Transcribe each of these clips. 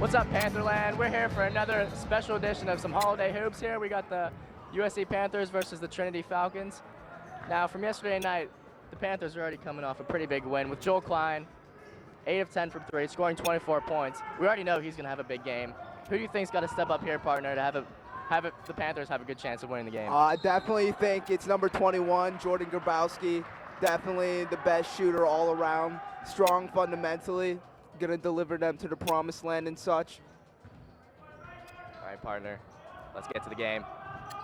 What's up, Pantherland? We're here for another special edition of some holiday hoops here. We got the USC Panthers versus the Trinity Falcons. Now, from yesterday night, the Panthers are already coming off a pretty big win with Joel Klein, 8 of 10 from 3, scoring 24 points. We already know he's going to have a big game. Who do you think's got to step up here, partner, to the Panthers have a good chance of winning the game? I definitely think it's number 21, Jordan Grabowski. Definitely the best shooter all around. Strong fundamentally. Going to deliver them to the promised land and such. All right, partner. Let's get to the game.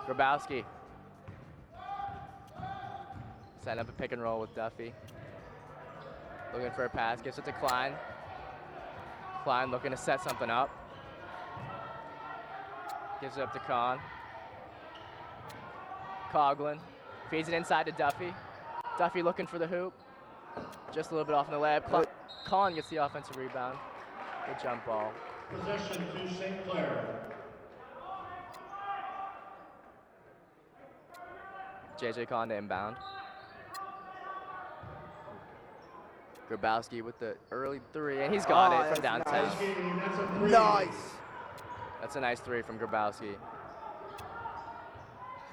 Grabowski. Setting up a pick and roll with Duffy. Looking for a pass. Gives it to Klein. Klein looking to set something up. Gives it up to Kahn. Coughlin feeds it inside to Duffy. Duffy looking for the hoop. Just a little bit off in the layup. Kahn gets the offensive rebound. Good jump ball. Possession to St. Clair. JJ Kahn to inbound. Grabowski with the early three, and he's got it from downtown. Nice. That's a nice three from Grabowski.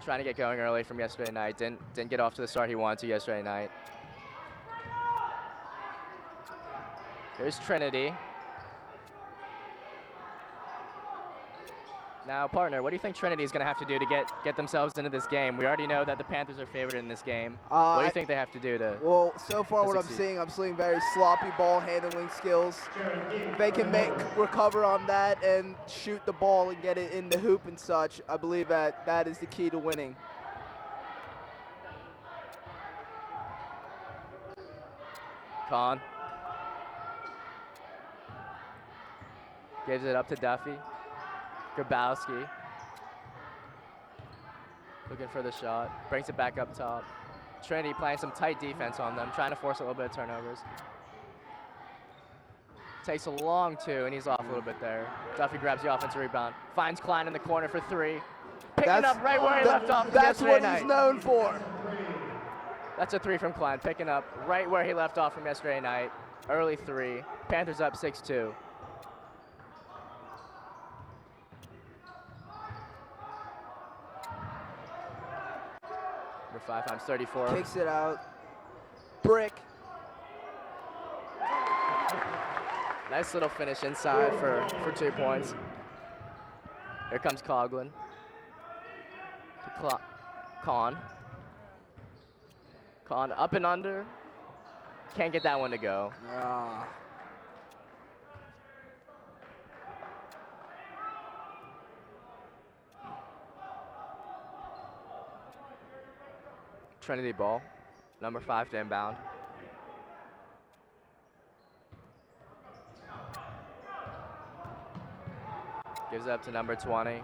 Trying to get going early from yesterday night. Didn't get off to the start he wanted to yesterday night. Here's Trinity. Now, partner, what do you think Trinity is going to have to do to get themselves into this game? We already know that the Panthers are favored in this game. What do you think they have to do to Well, so far what succeed? I'm seeing very sloppy ball handling skills. If they can recover on that and shoot the ball and get it in the hoop and such, I believe that is the key to winning. Kahn gives it up to Duffy. Grabowski looking for the shot, brings it back up top. Trinity playing some tight defense on them, trying to force a little bit of turnovers. Takes a long two, and he's off a little bit there. Duffy grabs the offensive rebound, finds Klein in the corner for three. Picking up right where he left off That's yesterday what night. he's known for. That's a three from Klein, picking up right where he left off from yesterday night. Early three. Panthers up 6-2. Number 5 times 34. Kicks it out. Brick. Nice little finish inside for 2 points. Here comes Coughlin. To Kahn. Kahn up and under. Can't get that one to go. Trinity ball. Number 5 to inbound. Gives it up to number 20.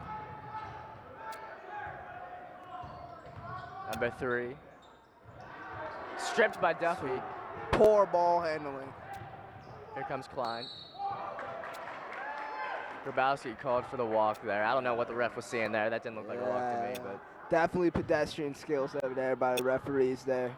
Number 3. Stripped by Duffy. Poor ball handling. Here comes Klein. Grabowski called for the walk there. I don't know what the ref was seeing there. That didn't look like a walk to me, but Definitely pedestrian skills over there by the referees there.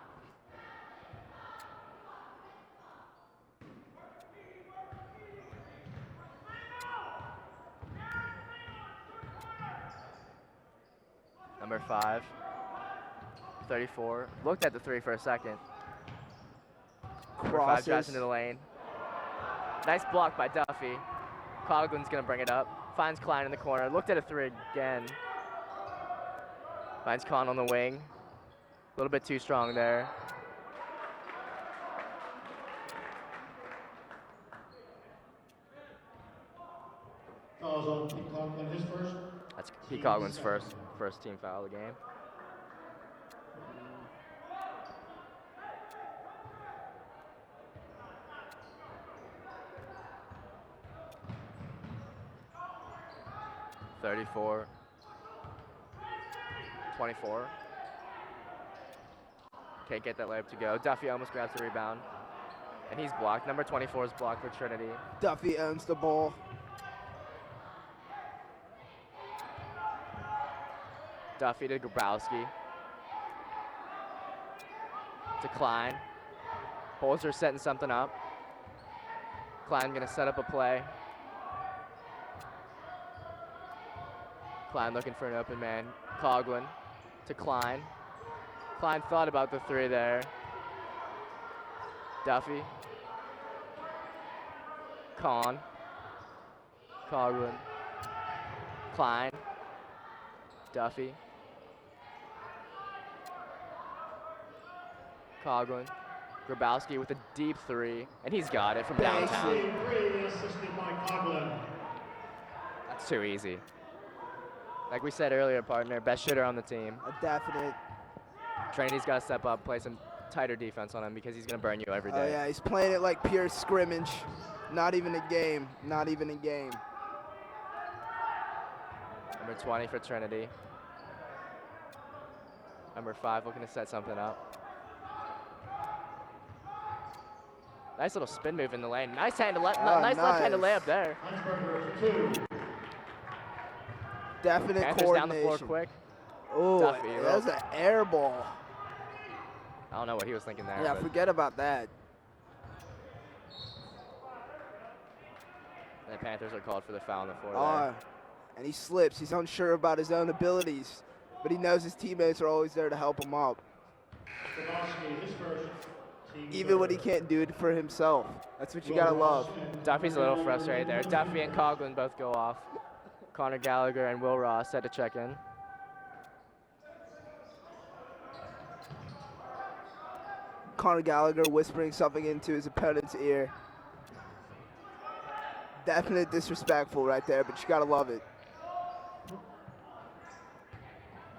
number 5, 34. Looked at the 3 for a second. Number 5 drives into the lane. Nice block by Duffy. Coughlin's gonna bring it up. Finds Klein in the corner. Looked at a 3 again. Finds Kahn on the wing. A little bit too strong there. Fouls on Pete Coughlin, his first. That's Pete Coughlin's first team foul of the game. (34) 24. Can't get that layup to go. Duffy almost grabs the rebound. And he's blocked. Number 24 is blocked for Trinity. Duffy owns the ball. Duffy to Grabowski. To Klein. Bulls are setting something up. Klein gonna set up a play. Klein looking for an open man. Coughlin to Klein. Klein thought about the three there. Duffy. Coughlin. Klein. Duffy. Coughlin. Grabowski with a deep three, and he's got it from downtown. Three assisted by Coughlin. That's too easy. Like we said earlier, partner, best shooter on the team. A definite. Trinity's got to step up, play some tighter defense on him because he's going to burn you every day. Oh yeah, he's playing it like pure scrimmage. Not even a game. Not even a game. Number 20 for Trinity. Number 5 looking to set something up. Nice little spin move in the lane. Nice left-handed layup there. Huntsberger, 2. Definite Panthers coordination. down the floor quick. Oh, Duffy, that's an air ball. I don't know what he was thinking there. Yeah, but forget about that. the Panthers are called for the foul on the floor there. And he slips. He's unsure about his own abilities, but he knows his teammates are always there to help him up, Grabowski, his first. Team even when he third. can't do it for himself. That's what you gotta love. Duffy's a little frustrated there. Duffy and Coughlin both go off. Connor Gallagher and Will Ross had to check in. Connor Gallagher whispering something into his opponent's ear. Definite disrespectful right there, but you gotta love it.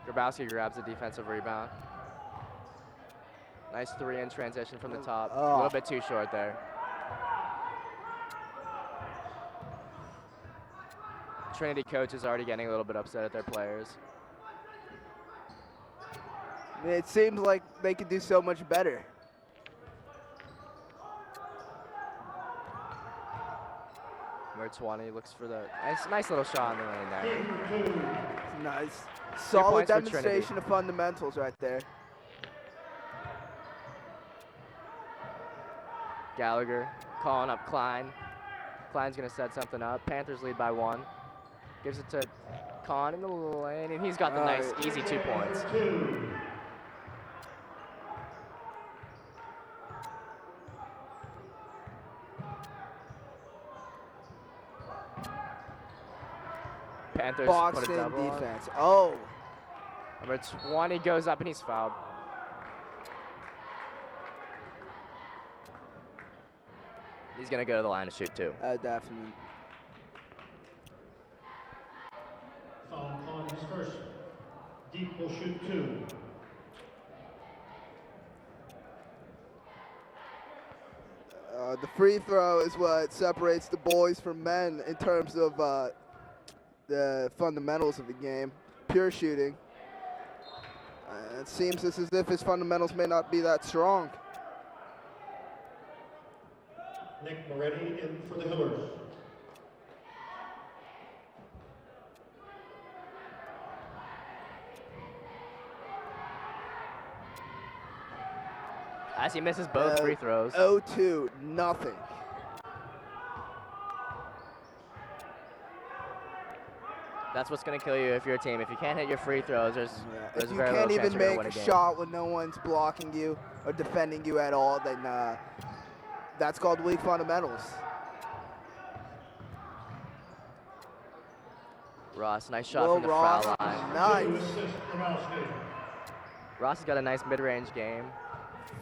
Grabowski grabs a defensive rebound. Nice three in transition from the top. Oh. A little bit too short there. Trinity coach is already getting a little bit upset at their players. I mean, it seems like they could do so much better. Number 20 looks for the nice little shot in the lane there. Team 2. Nice. Solid points for Trinity. demonstration of fundamentals right there. Gallagher calling up Klein. Klein's gonna set something up. Panthers lead by 1. Gives it to Con in the lane, and he's got the nice, easy 2 points. 2. Panthers Box put a in double on. defense. Oh, Number 20 goes up and he's fouled. He's gonna go to the line to shoot too. definitely. Foul on his first. Deep will shoot 2. The free throw is what separates the boys from men in terms of the fundamentals of the game. Pure shooting. It seems as if his fundamentals may not be that strong. Nick Moretti in for the Hillers. As he misses both free throws. 0-2, nothing. That's what's gonna kill you if you're a team. If you can't hit your free throws, there's If you very can't little chance even you're gonna make win a a game. shot when no one's blocking you or defending you at all, then that's called weak fundamentals. Ross, nice shot Will from the Ross, foul line. 2 nice. assists Grabowski. Ross has got a nice mid-range game.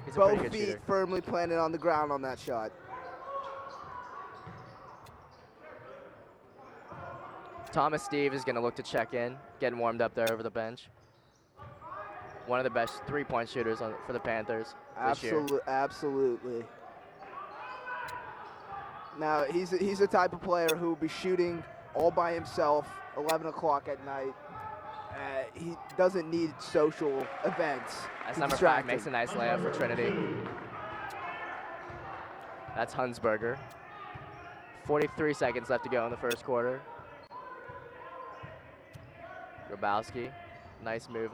He's a Both pretty good feet shooter. firmly planted on the ground on that shot. Thomas Steve is gonna look to check in, getting warmed up there over the bench. One of the best three-point shooters for the Panthers this year. Absolutely. Now, he's the type of player who will be shooting all by himself, 11 o'clock at night. He doesn't need social events. As to number 5 distract makes a him. nice layup for Trinity. That's Huntsberger. 43 seconds left to go in the first quarter. Grabowski, nice move,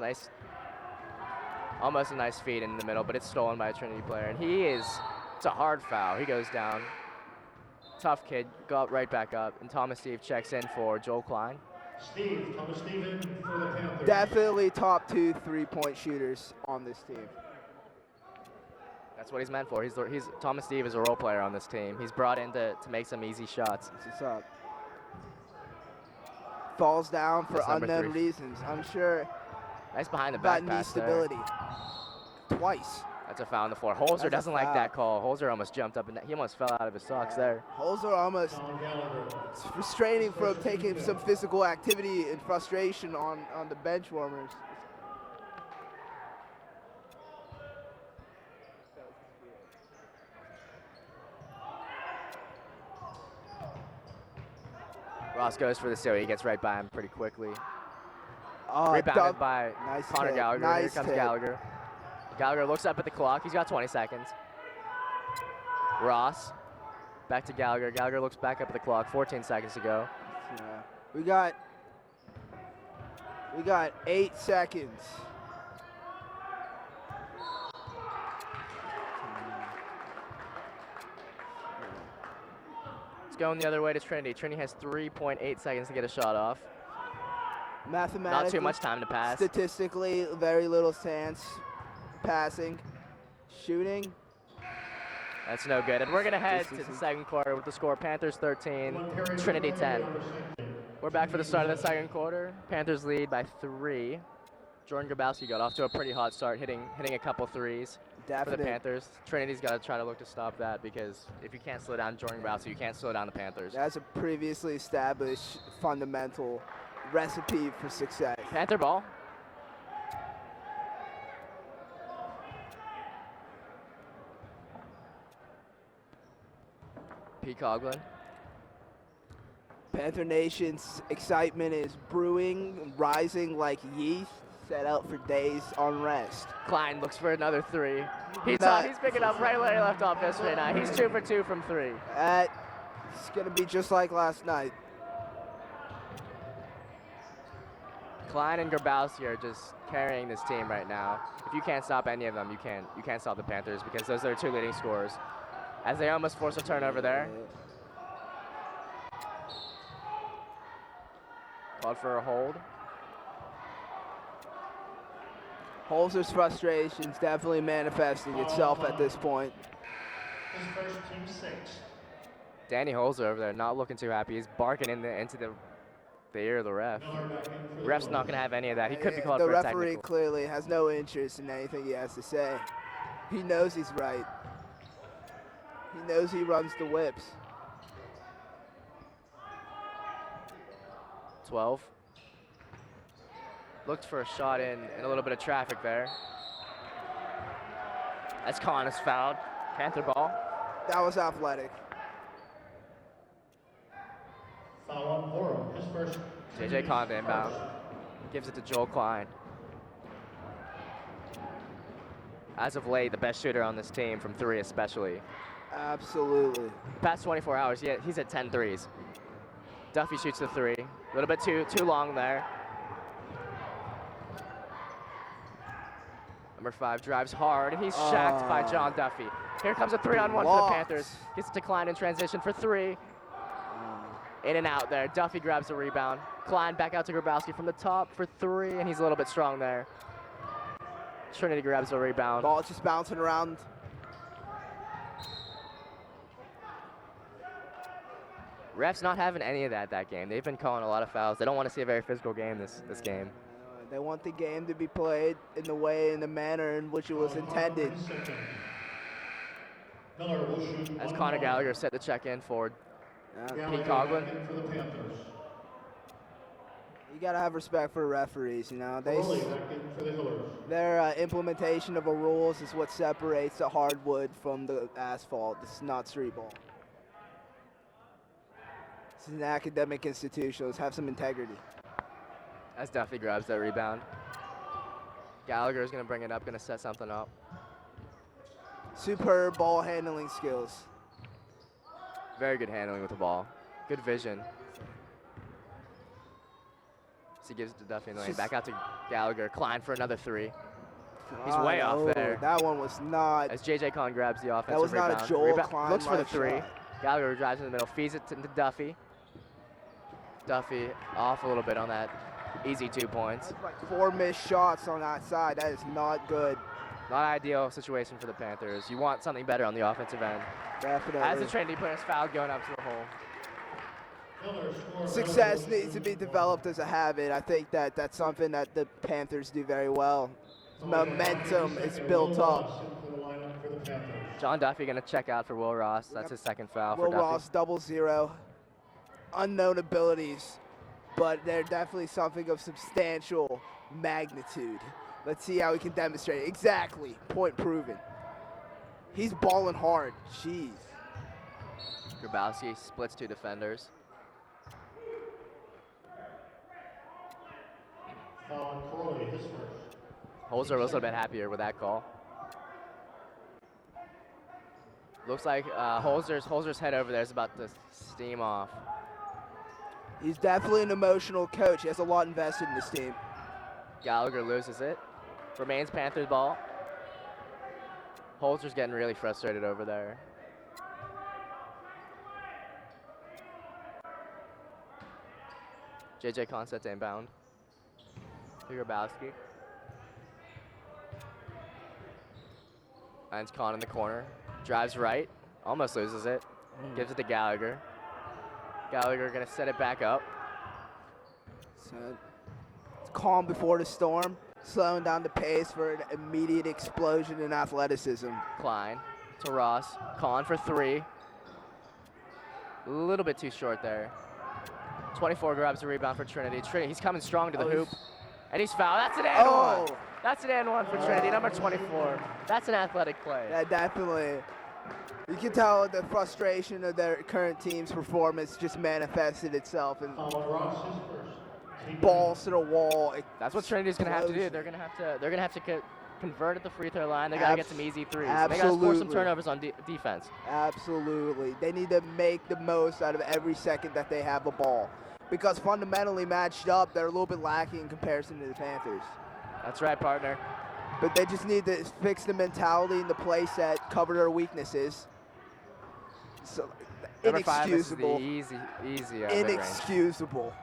almost a nice feed in the middle, but it's stolen by a Trinity player. And it's a hard foul. He goes down. Tough kid, go up right back up. And Thomas Steve checks in for Joel Klein. Thomas Steven for the Panthers. Definitely top 2 3-point shooters on this team. That's what he's meant for. He's Thomas Steve is a role player on this team. He's brought in to make some easy shots. What's up? Falls down for That's number unknown 3. reasons. I'm sure Nice behind the back about knee pass there. stability. Twice. That's a foul on the floor. Holzer That's a doesn't like foul. that call. Holzer almost jumped up and he almost fell out of his socks there. Holzer almost it's restraining from taking some physical activity and frustration on the bench warmers. Ross goes for the steal. He gets right by him pretty quickly. Dunk. Rebounded by Nice Connor tip. Gallagher. Nice Here comes tip. Gallagher. Gallagher looks up at the clock. He's got 20 seconds. Ross. Back to Gallagher. Gallagher looks back up at the clock. 14 seconds to go. Yeah. We got 8 seconds. It's going the other way to Trinity. Trinity has 3.8 seconds to get a shot off. Mathematically, Not too much time to pass. statistically, very little chance. Passing, shooting. That's no good. And we're going to head to the second quarter with the score Panthers 13, Trinity 10. We're back for the start of the second quarter. Panthers lead by 3. Jordan Grabowski got off to a pretty hot start, hitting a couple threes for the Definite. Panthers. Trinity's got to try to look to stop that because if you can't slow down Jordan Grabowski, you can't slow down the Panthers. That's a previously established fundamental recipe for success. Panther ball. P. Coughlin. Panther Nation's excitement is brewing, rising like yeast, set out for days on rest. Klein looks for another 3. He's That- he's picking up right where he left off yesterday night. He's 2 for 2 from 3. It's going to be just like last night. Klein and Grabowski are just carrying this team right now. If you can't stop any of them, you can't stop the Panthers because those are their 2 leading scorers. As they almost force a turnover there. Called for a hold. Holzer's frustration's definitely manifesting itself at this point. His first team 6. Danny Holzer over there not looking too happy. He's barking into the ear of the ref. Miller back in for The ref's the not going to have any of that. He could be called The for a referee technical. clearly has no interest in anything he has to say. He knows he's right. He knows he runs the whips. 12. Looked for a shot in a little bit of traffic there. As Khan is fouled. Panther ball. That was athletic. foul on Borum. His first. J.J. Khan to inbound. Gives it to Joel Klein. As of late, the best shooter on this team from 3 especially. Absolutely. Past 24 hours, he's at 10 threes. Duffy shoots the 3. A little bit too long there. Number 5 drives hard, and he's shacked by John Duffy. Here comes a 3-on-1 for the Locked. Panthers. Gets to Klein in transition for 3. In and out there. Duffy grabs the rebound. Klein back out to Grabowski from the top for 3, and he's a little bit strong there. Trinity grabs the rebound. Ball just bouncing around. Refs not having any of that game. They've been calling a lot of fouls. They don't want to see a very physical game this game. They want the game to be played in the way and the manner in which it was intended. Miller will shoot As one Connor ball. Gallagher set the check in for Gallagher Pete back Coughlin. in for the Panthers. You gotta have respect for referees, you know. Foley back in for the Hillers. Their implementation of a rules is what separates the hardwood from the asphalt. This is not street ball. This is an academic institution. Let's have some integrity. As Duffy grabs that rebound. Gallagher is going to bring it up, going to set something up. Superb ball handling skills. Very good handling with the ball. Good vision. So he gives it to Duffy in the lane. Back out to Gallagher. Klein for another 3. He's way off no, there. That one was not. As J.J. Khan grabs the offensive That was rebound. not a Joel Klein Looks for the like 3. shot. Gallagher drives in the middle, feeds it to Duffy. Duffy off a little bit on that easy 2 points. That's like 4 missed shots on that side. That is not good. Not ideal situation for the Panthers. You want something better on the offensive end. Definitely. As the Trinity players fouled going up to the hole. Success needs to be developed as a habit. I think that that's something that the Panthers do very well. Momentum is built up. John Duffy going to check out for Will Ross. That's his second foul for Will Duffy. Ross, 0-0. Unknown abilities, but they're definitely something of substantial magnitude. Let's see how he can demonstrate it. Exactly. Point proven. He's balling hard. Jeez. Grabowski splits 2 defenders. Holzer was a little bit happier with that call. Looks like Holzer's head over there is about to steam off. He's definitely an emotional coach. He has a lot invested in this team. Gallagher loses it. Remains Panthers ball. Holzer's getting really frustrated over there. JJ Kahn sets inbound. Grabowski. Finds Kahn in the corner. Drives right. Almost loses it. Gives it to Gallagher. Gallagher gonna set it back up. So it's calm before the storm, slowing down the pace for an immediate explosion in athleticism. Klein to Ross. Kahn for 3. A little bit too short there. 24 grabs a rebound for Trinity. He's coming strong to the hoop. And he's fouled. That's an and one. That's an and one for Trinity, number 24. That's an athletic play. Yeah, definitely. You can tell the frustration of their current team's performance just manifested itself in balls to the wall. That's what Trinity's gonna have to do. They're gonna have to convert at the free throw line. They gotta get some easy threes. They gotta force some turnovers on defense. Absolutely. They need to make the most out of every second that they have the ball. Because fundamentally matched up, they're a little bit lacking in comparison to the Panthers. That's right, partner. But they just need to fix the mentality and the play set, cover their weaknesses. So, Number 5 is inexcusable. the easy Inexcusable.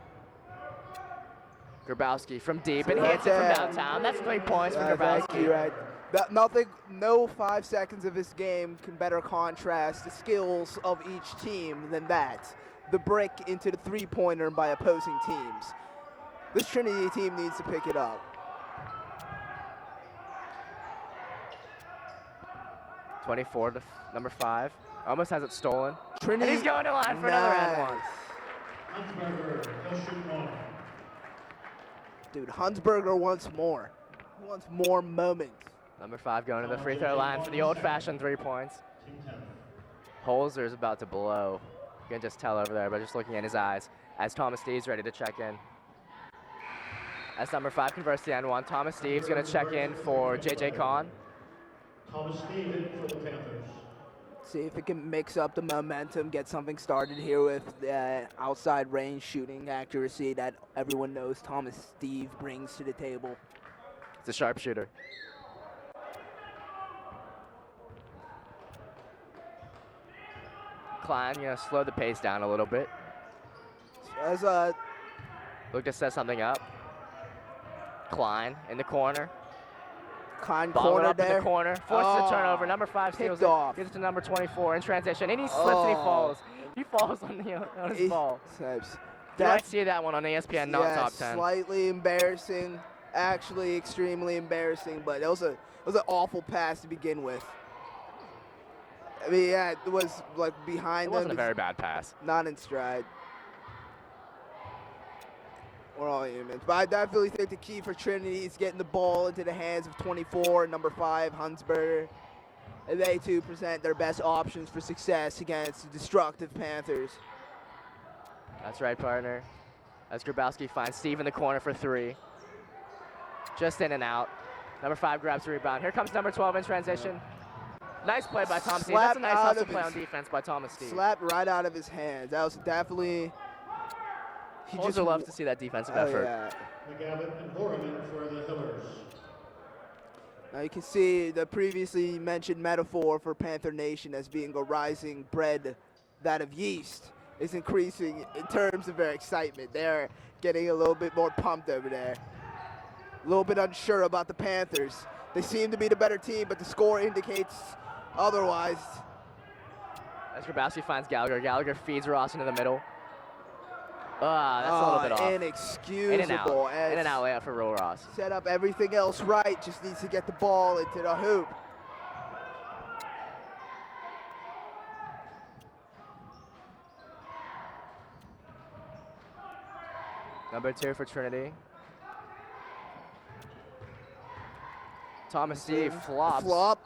Grabowski from deep and hits it from downtown. That's 3 points for Grabowski. Thank you, right. No 5 seconds of this game can better contrast the skills of each team than that. The break into the three-pointer by opposing teams. This Trinity team needs to pick it up. (24) to number 5. Almost has it stolen. Trinity. And he's going to line for another and one. Dude, Hunsberger wants more. He wants more moments. Number 5 going to the free throw line for the old-fashioned 3 points. Holzer's about to blow. You can just tell over there by just looking in his eyes as Thomas Steve's ready to check in. As number 5 converts the N1, Thomas Steve's going to check in for JJ Kahn. Thomas Steve in for the Panthers. See if it can mix up the momentum, get something started here with outside range shooting accuracy that everyone knows Thomas Steve brings to the table. It's a sharpshooter. Klein, slow the pace down a little bit. As Look to set something up. Klein in the corner. Klein Ball corner up in there. the corner. Forces a turnover. Number 5 steals Picked it. off. Gives it to number 24 in transition. And he slips and he falls. He falls on his ball. You might see that one on ESPN, not top 10. Slightly embarrassing. Actually extremely embarrassing, but it was an awful pass to begin with. I mean, yeah, it was like behind them. It wasn't a very bad pass. Not in stride. We're all humans. But I definitely think the key for Trinity is getting the ball into the hands of 24, number 5, Hunsberger. And they too present their best options for success against the destructive Panthers. That's right, partner. As Grabowski finds Steve in the corner for 3. Just in and out. Number 5 grabs the rebound. Here comes number 12 in transition. Nice play by Tom Steve. That's a nice hustle play on defense by Thomas Steve. Slapped right out of his hands. That was definitely... He just loves to see that defensive effort. Yeah. McGavitt and Borman for the Hillers. Now you can see the previously mentioned metaphor for Panther Nation as being a rising bread, that of yeast. is increasing in terms of their excitement. They're getting a little bit more pumped over there. A little bit unsure about the Panthers. They seem to be the better team, but the score indicates otherwise. As Grabowski finds Gallagher. Gallagher feeds Ross into the middle. That's a little bit off. Inexcusable. In and out layup for Will Ross. Set up everything else right, just needs to get the ball into the hoop. Number 2 for Trinity. Thomas Steve flops. Flop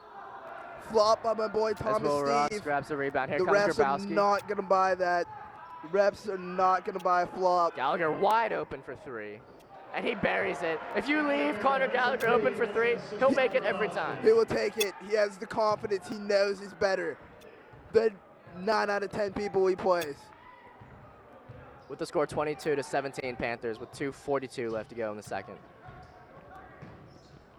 by my boy Thomas As Will Ross Steve. grabs the rebound. Here The comes refs are Grabowski. not going to buy that. The refs are not going to buy a flop. Gallagher wide open for 3. And he buries it. If you leave Connor Gallagher open for 3, he'll make it every time. He will take it. He has the confidence. He knows he's better than 9 out of 10 people he plays. With the score 22-17 Panthers with 2:42 left to go in the second.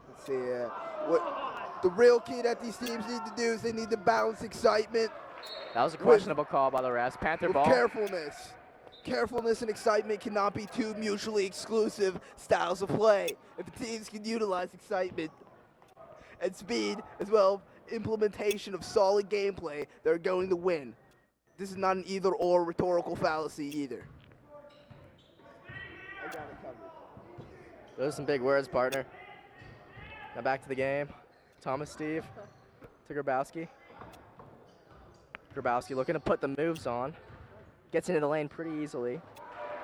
Let's see. What the real key that these teams need to do is they need to balance excitement That was a questionable call by the refs. Panther with ball. carefulness. Carefulness and excitement cannot be two mutually exclusive styles of play. If the teams can utilize excitement and speed as well implementation of solid gameplay, they're going to win. This is not an either-or rhetorical fallacy either. I got it covered. Those are some big words, partner. Now back to the game. Thomas Steve to Grabowski. Grabowski looking to put the moves on. Gets into the lane pretty easily.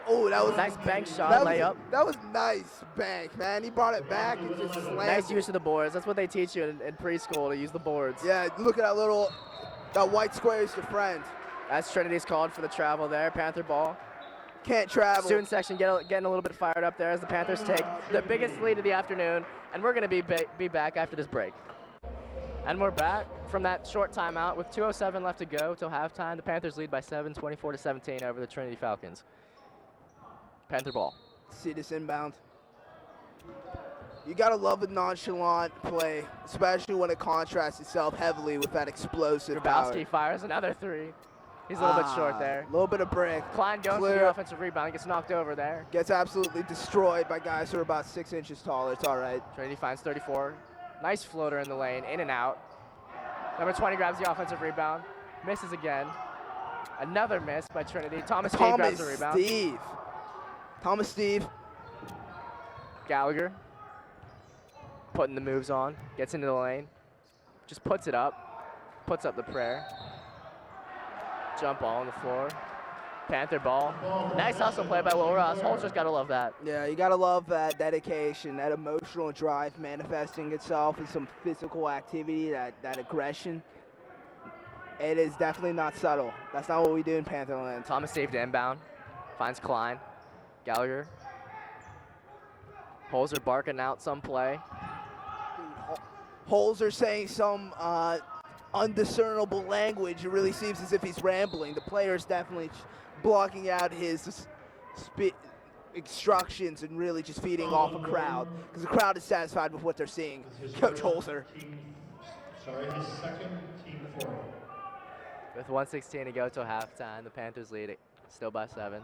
Oh, that was Nice bank shot, that layup. That was nice bank, man. He brought it back and just slammed Nice it. use of the boards. That's what they teach you in preschool, to use the boards. Yeah, look at that white square is your friend. As Trinity's called for the travel there. Panther ball. Can't travel. Student section getting a little bit fired up there as the Panthers take the biggest lead of the afternoon. And we're going to be back after this break. And we're back from that short timeout with 2:07 left to go till halftime. The Panthers lead by 7, 24-17 over the Trinity Falcons. Panther ball. See this inbound. You gotta love the nonchalant play, especially when it contrasts itself heavily with that explosive power. Grabowski fires another 3. He's a little bit short there. A little bit of break. Klein going for Clear. the offensive rebound. Gets knocked over there. Gets absolutely destroyed by guys who are about 6 inches taller. It's all right. Trinity finds 34. Nice floater in the lane, in and out. Number 20 grabs the offensive rebound. Misses again. Another miss by Trinity. Thomas Steve grabs the rebound. Thomas Steve. Gallagher putting the moves on. Gets into the lane. Just puts it up. Puts up the prayer. Jump ball on the floor. Panther ball. Nice hustle play by Will Ross. Holzer's got to love that. Yeah, you gotta love that dedication, that emotional drive manifesting itself in some physical activity, that aggression. It is definitely not subtle. That's not what we do in Pantherland. Thomas saved inbound. Finds Klein. Gallagher. Holzer barking out some play. Holzer saying some undiscernible language. It really seems as if he's rambling. The player's definitely blocking out his instructions and really just feeding off a crowd because the crowd is satisfied with what they're seeing. Coach Holzer. His second team foul. With 1:16 to go till halftime, the Panthers lead it still by 7.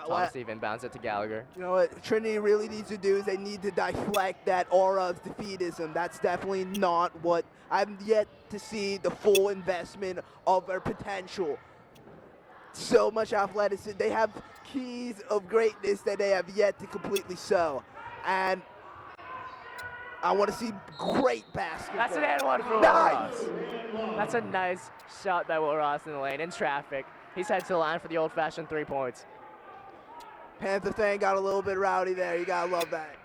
Thomas Steve inbounds it to Gallagher. You know what Trinity really needs to do is they need to deflect that aura of defeatism. That's definitely not what I'm yet to see the full investment of their potential. So much athleticism. They have keys of greatness that they have yet to completely sow. And I want to see great basketball. That's an and one for Will Ross. That's a nice shot by Will Ross in the lane in traffic. He's headed to the line for the old-fashioned 3 points. Panther fan got a little bit rowdy there. You gotta love that.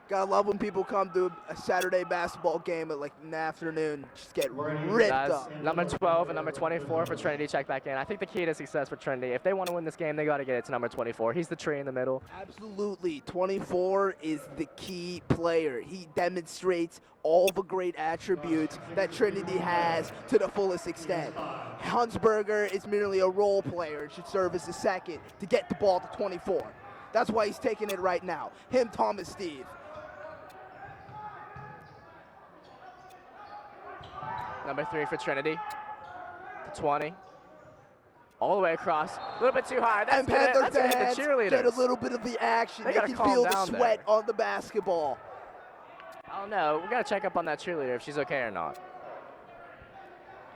Gotta love when people come to a Saturday basketball game at like in the afternoon, just get ripped up. Number 12 and number 24 for Trinity check back in. I think the key to success for Trinity, if they want to win this game, they got to get it to number 24. He's the tree in the middle. Absolutely. 24 is the key player. He demonstrates all the great attributes that Trinity has to the fullest extent. Hunsberger is merely a role player. Should serve as the second to get the ball to 24. That's why he's taking it right now. Him, Thomas Steve. Number 3 for Trinity. 20. All the way across. A little bit too high. That's And gonna, Panthers that's gonna hit fans the cheerleaders. get a little bit of the action. They They gotta can calm feel the down sweat on the basketball. I don't know. We gotta check up on that cheerleader if she's okay or not.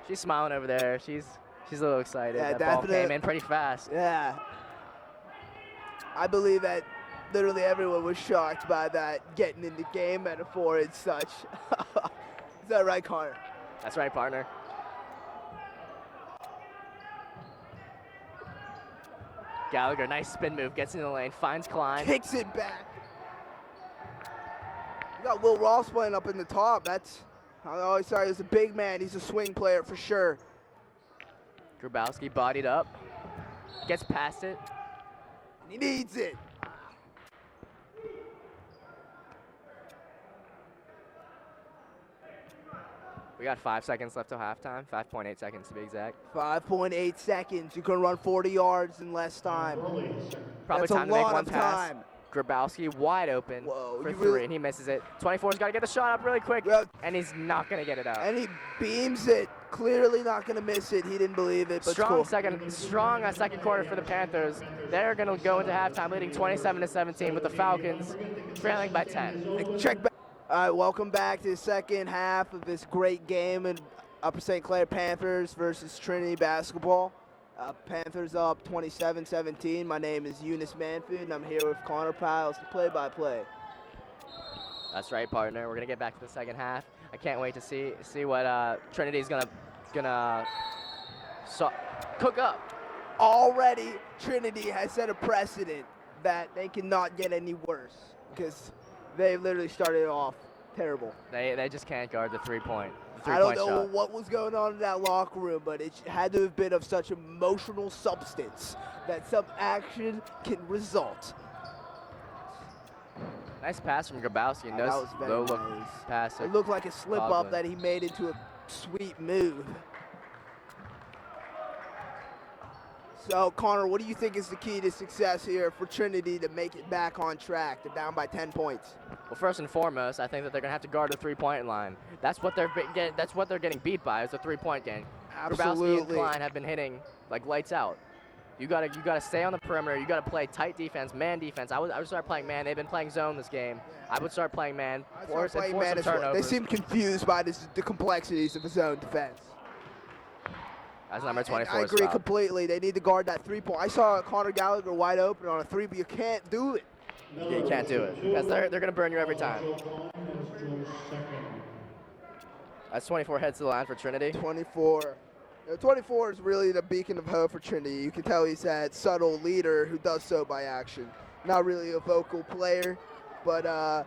She's smiling over there. She's a little excited. Yeah, that ball definitely. came in pretty fast. Yeah. I believe that literally everyone was shocked by that getting in the game metaphor and such. Is that right, Connor? That's right, partner. Gallagher, nice spin move, gets in the lane, finds Klein. Kicks it back. You got Will Ross playing up in the top. That's, I always thought he's a big man. He's a swing player for sure. Grabowski bodied up, gets past it. He needs it. We got 5 seconds left till halftime, 5.8 seconds to be exact. 5.8 seconds. You can run 40 yards in less time. Probably That's time a to make lot one of pass. time. Grabowski wide open Whoa, for you 3, really- and he misses it. 24's got to get the shot up really quick, Yeah. and he's not going to get it out. And he beams it. Clearly not going to miss it. He didn't believe it, but Strong cool. second quarter for the Panthers. They're going to go into halftime leading 27-17 with the Falcons trailing by 10. Check back. All right, welcome back to the second half of this great game in Upper St. Clair Panthers versus Trinity basketball. Panthers up 27-17. My name is Eunice Manfood, and I'm here with Connor Piles, the play-by-play. That's right, partner. We're going to get back to the second half. I can't wait to see what Trinity's gonna cook up. Already, Trinity has set a precedent that they cannot get any worse because they literally started off terrible. They just can't guard the three-point I don't know shot. what was going on in that locker room, but it had to have been of such emotional substance that some action can result. Nice pass from Grabowski. That was very Low look nice. pass. It looked like a slip-up Coughlin. that he made into a sweet move. So, Connor, what do you think is the key to success here for Trinity to make it back on track? They're down by 10 points. Well, first and foremost, I think that they're gonna have to guard the three-point line. That's what they're getting beat by is the three-point game. Grabowski and Absolutely. Klein have been hitting like lights out. You gotta stay on the perimeter. You gotta play tight defense, man defense. I would start playing man. They've been playing zone this game. I would start playing man. Force some as well. They turnovers. seem confused by the complexities of his own defense. That's number 24. I agree stop. completely. They need to guard that three-point. I saw Connor Gallagher wide open on a three, but you can't do it. You can't do it because they're gonna burn you every time. That's 24 heads to the line for Trinity. 24. 24 is really the beacon of hope for Trinity. You can tell he's that subtle leader who does so by action. Not really a vocal player, but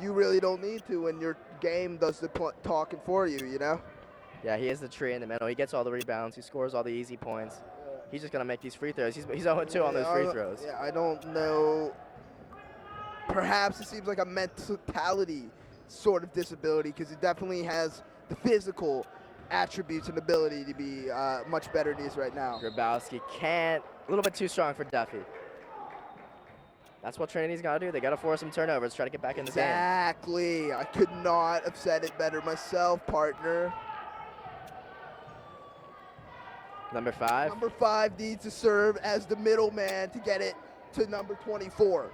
you really don't need to when your game does the talking for you, you know? Yeah, he is the tree in the middle. He gets all the rebounds. He scores all the easy points. He's just gonna make these free throws. He's 0-2 on those free throws. Yeah, I don't know. Perhaps it seems like a mentality sort of disability because it definitely has the physical attributes and ability to be much better than he is right now. Grabowski can't. A little bit too strong for Duffy. That's what Trinity's got to do. They got to force some turnovers, try to get back in the game. Exactly. I could not have said it better myself, partner. Number 5. Number 5 needs to serve as the middleman to get it to number 24.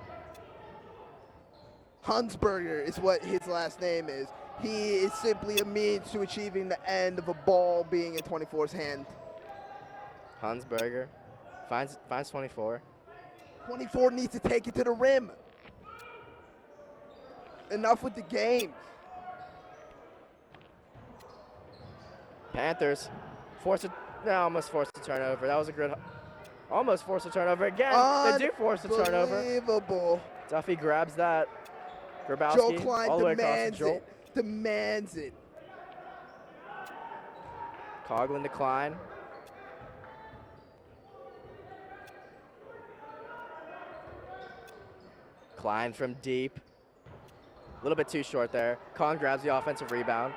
Hunsberger is what his last name is. He is simply a means to achieving the end of a ball being in 24's hand. Hunsberger finds 24. 24 needs to take it to the rim. Enough with the game. Panthers almost forced a turnover. That was a good. Almost forced a turnover again. They do force a turnover. Unbelievable. Duffy grabs that. Joe Grabowski Klein all the way across to demands Joel. it. Demands it. Coughlin to Klein. Klein from deep. A little bit too short there. Con grabs the offensive rebound.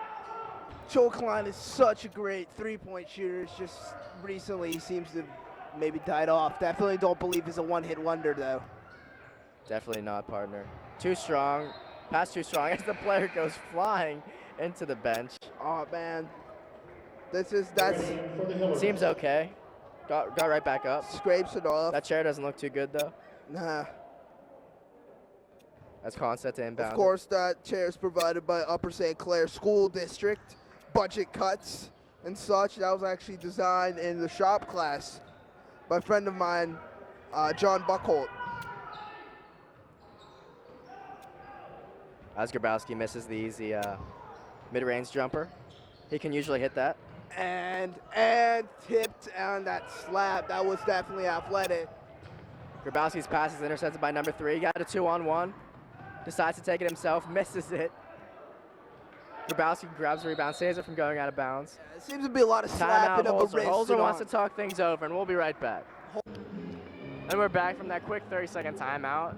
Joe Klein is such a great three-point shooter. It's just recently he seems to maybe died off. Definitely don't believe he's a one-hit wonder, though. Definitely not, partner. Too strong. Pass too strong as the player goes flying into the bench. Oh, man. That's Seems okay. Got right back up. Scrapes it off. That chair doesn't look too good, though. Nah. As Con set to inbound. Of course, that chair is provided by Upper St. Clair School District. Budget cuts and such. That was actually designed in the shop class by a friend of mine, John Buckholt. As Grabowski misses the easy mid-range jumper. He can usually hit that. And tipped on that slap. That was definitely athletic. Grabowski's pass is intercepted by number 3. Got a 2-on-1. Decides to take it himself. Misses it. Grabowski grabs the rebound. Saves it from going out of bounds. Yeah, it seems to be a lot of Timeout, slapping of the Holzer. wrist. Holzer wants to talk things over, and we'll be right back. And we're back from that quick 30-second timeout.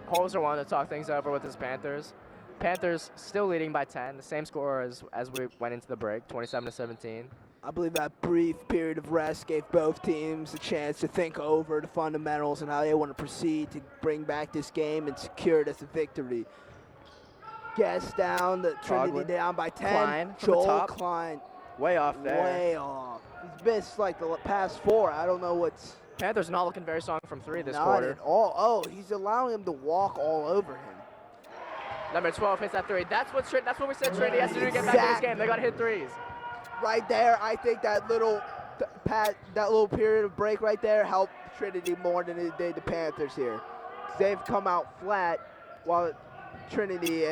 Holzer wanted to talk things over with his Panthers. Panthers still leading by 10, the same score as we went into the break, 27-17. I believe that brief period of rest gave both teams a chance to think over the fundamentals and how they want to proceed to bring back this game and secure it as a victory. Guess down, the Trinity Coughlin. down by 10. Klein from the Joel top. Klein, Way off there. way off. He's missed like the past 4. I don't know what's Panthers not looking very strong from 3 this not quarter. at all. Oh, he's allowing him to walk all over him. Number 12 hits that 3. That's what we said Trinity has to do to get back in this game. They got to hit 3s. Right there, I think that little period of break right there helped Trinity more than it did the Panthers here. They've come out flat while Trinity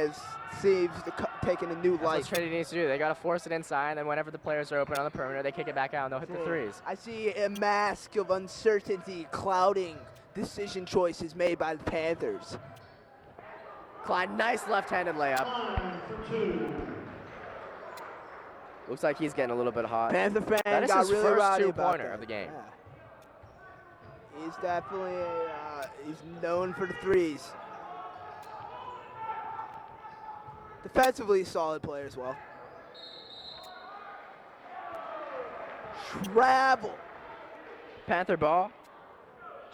seems to taking a new That's life. what Trinity needs to do. They got to force it inside, and whenever the players are open on the perimeter, they kick it back out, and they'll hit the 3s. I see a mask of uncertainty clouding decision choices made by the Panthers. Klein, nice left-handed layup. Line for 2. Looks like he's getting a little bit hot. Panther fan That is got his really first rowdy about two-pointer that. of the game. Yeah. He's definitely he's known for the 3s. Defensively, solid player as well. Travel. Panther ball.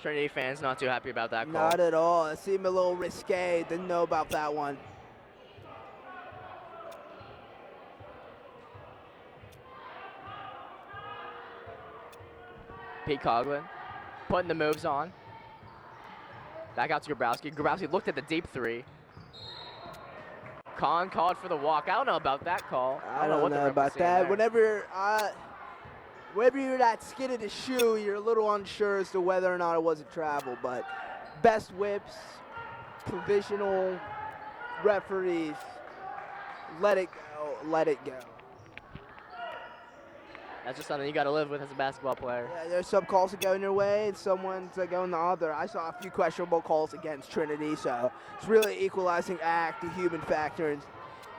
Trinity fans not too happy about that call. Not at all. It seemed a little risque. Didn't know about that one. Pete Coughlin putting the moves on. Back out to Grabowski. Grabowski looked at the deep 3. Con called for the walk. I don't know about that call. I don't what the know ref was about seeing that. there. Whenever you're that skin of the shoe, you're a little unsure as to whether or not it was a travel. But best whips, provisional referees, let it go, let it go. That's just something you got to live with as a basketball player. Yeah, there's some calls that go in your way and some ones that go in the other. I saw a few questionable calls against Trinity, so it's really equalizing act. The human factor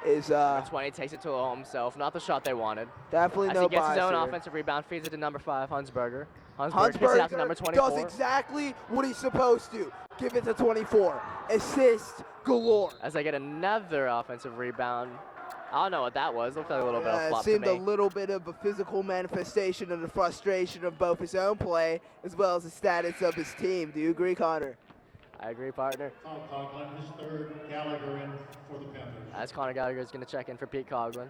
is Number 20 takes it to himself. Not the shot they wanted. definitely As no he gets bias his own here. offensive rebound, feeds it to number 5, Hunsberger. Hunsberger gets it out to number 24. does exactly what he's supposed to. Give it to 24. Assist galore. As they get another offensive rebound. I don't know what that was. Looked like a little bit of It flop seemed to a me. little bit of a physical manifestation of the frustration of both his own play as well as the status of his team. Do you agree, Connor? I agree, partner. Foul Coughlin, his 3rd. Gallagher in for the Panthers. As Connor Gallagher is going to check in for Pete Coughlin.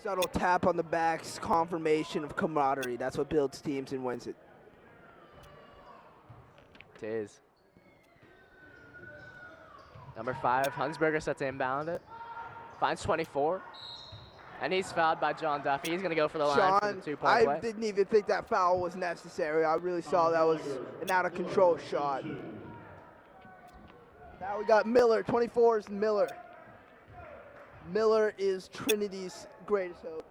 Subtle tap on the back's confirmation of camaraderie. That's what builds teams and wins it. It is. Number 5, Hunsberger set to inbound it. Finds 24. And he's fouled by John Duffy. He's going to go for the line for Sean, the 2-point I play. didn't even think that foul was necessary. I really saw that was an out-of-control shot. Now we got Miller. 24 is Miller. Miller is Trinity's greatest hope.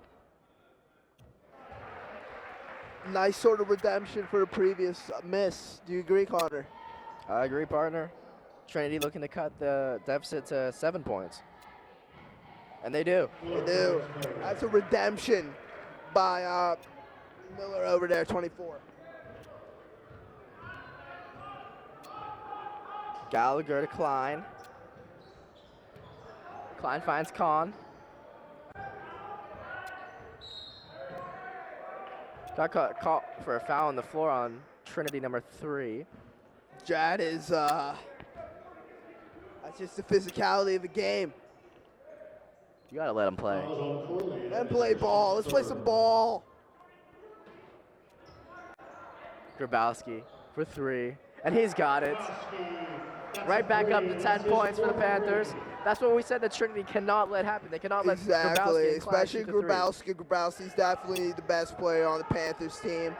Nice sort of redemption for a previous miss. Do you agree, Connor? I agree, partner. Trinity looking to cut the deficit to 7 points. And they do. They do. That's a redemption by Miller over there, 24. Gallagher to Klein. Klein finds Con. Got caught for a foul on the floor on Trinity number 3. That is, that's just the physicality of the game. You gotta let him play. Fouls on Corley. Let him play ball. Let's play some ball. Grabowski for 3, and he's got it. Right back up to 10 points for the Panthers. That's what we said that Trinity cannot let happen. They cannot let Exactly, Grabowski and Klein especially shoot the 3. Grabowski. Grabowski's definitely the best player on the Panthers team.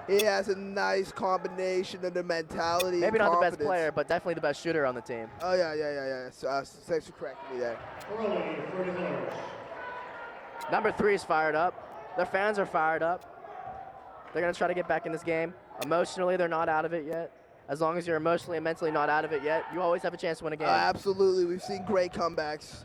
He has a nice combination of the mentality. Maybe and not the best confidence. player, but definitely the best shooter on the team. Oh yeah. So, thanks for correcting me there. Early for the Millers. Number 3 is fired up. Their fans are fired up. They're going to try to get back in this game. Emotionally, they're not out of it yet. As long as you're emotionally and mentally not out of it yet, you always have a chance to win a game. Absolutely, we've seen great comebacks.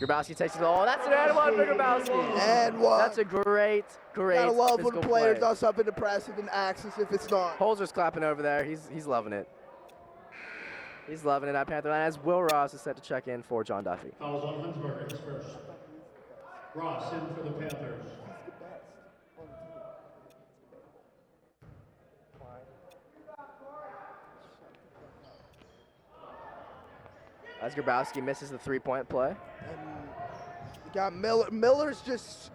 Grabowski takes it. Oh, that's an and one for Grabowski. And one. That's a great Gotta love when a physical player play. does something impressive and acts as if it's not. Holzer's clapping over there. He's loving it. He's loving it at Panther line as Will Ross is set to check in for John Duffy. Fouls on Hunsberger, his first. Ross in for the Panthers. As Grabowski misses the 3-point play. And you got Miller. Miller's just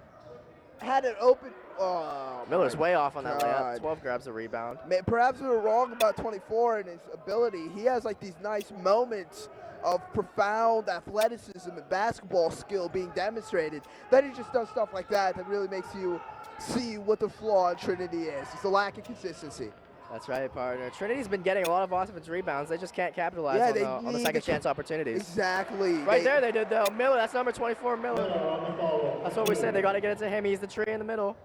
had it open. Oh, Miller's my way off on that layup. God. 12 grabs a rebound. Perhaps we were wrong about 24 and his ability. He has like these nice moments of profound athleticism and basketball skill being demonstrated. Then he just does stuff like that that really makes you see what the flaw in Trinity is. It's a lack of consistency. That's right, partner. Trinity's been getting a lot of offensive rebounds. They just can't capitalize on the need second chance opportunities. Exactly. Right there they did, though. Miller, that's number 24, Miller. Miller on the foul. That's what we said. They got to get it to him. He's the tree in the middle.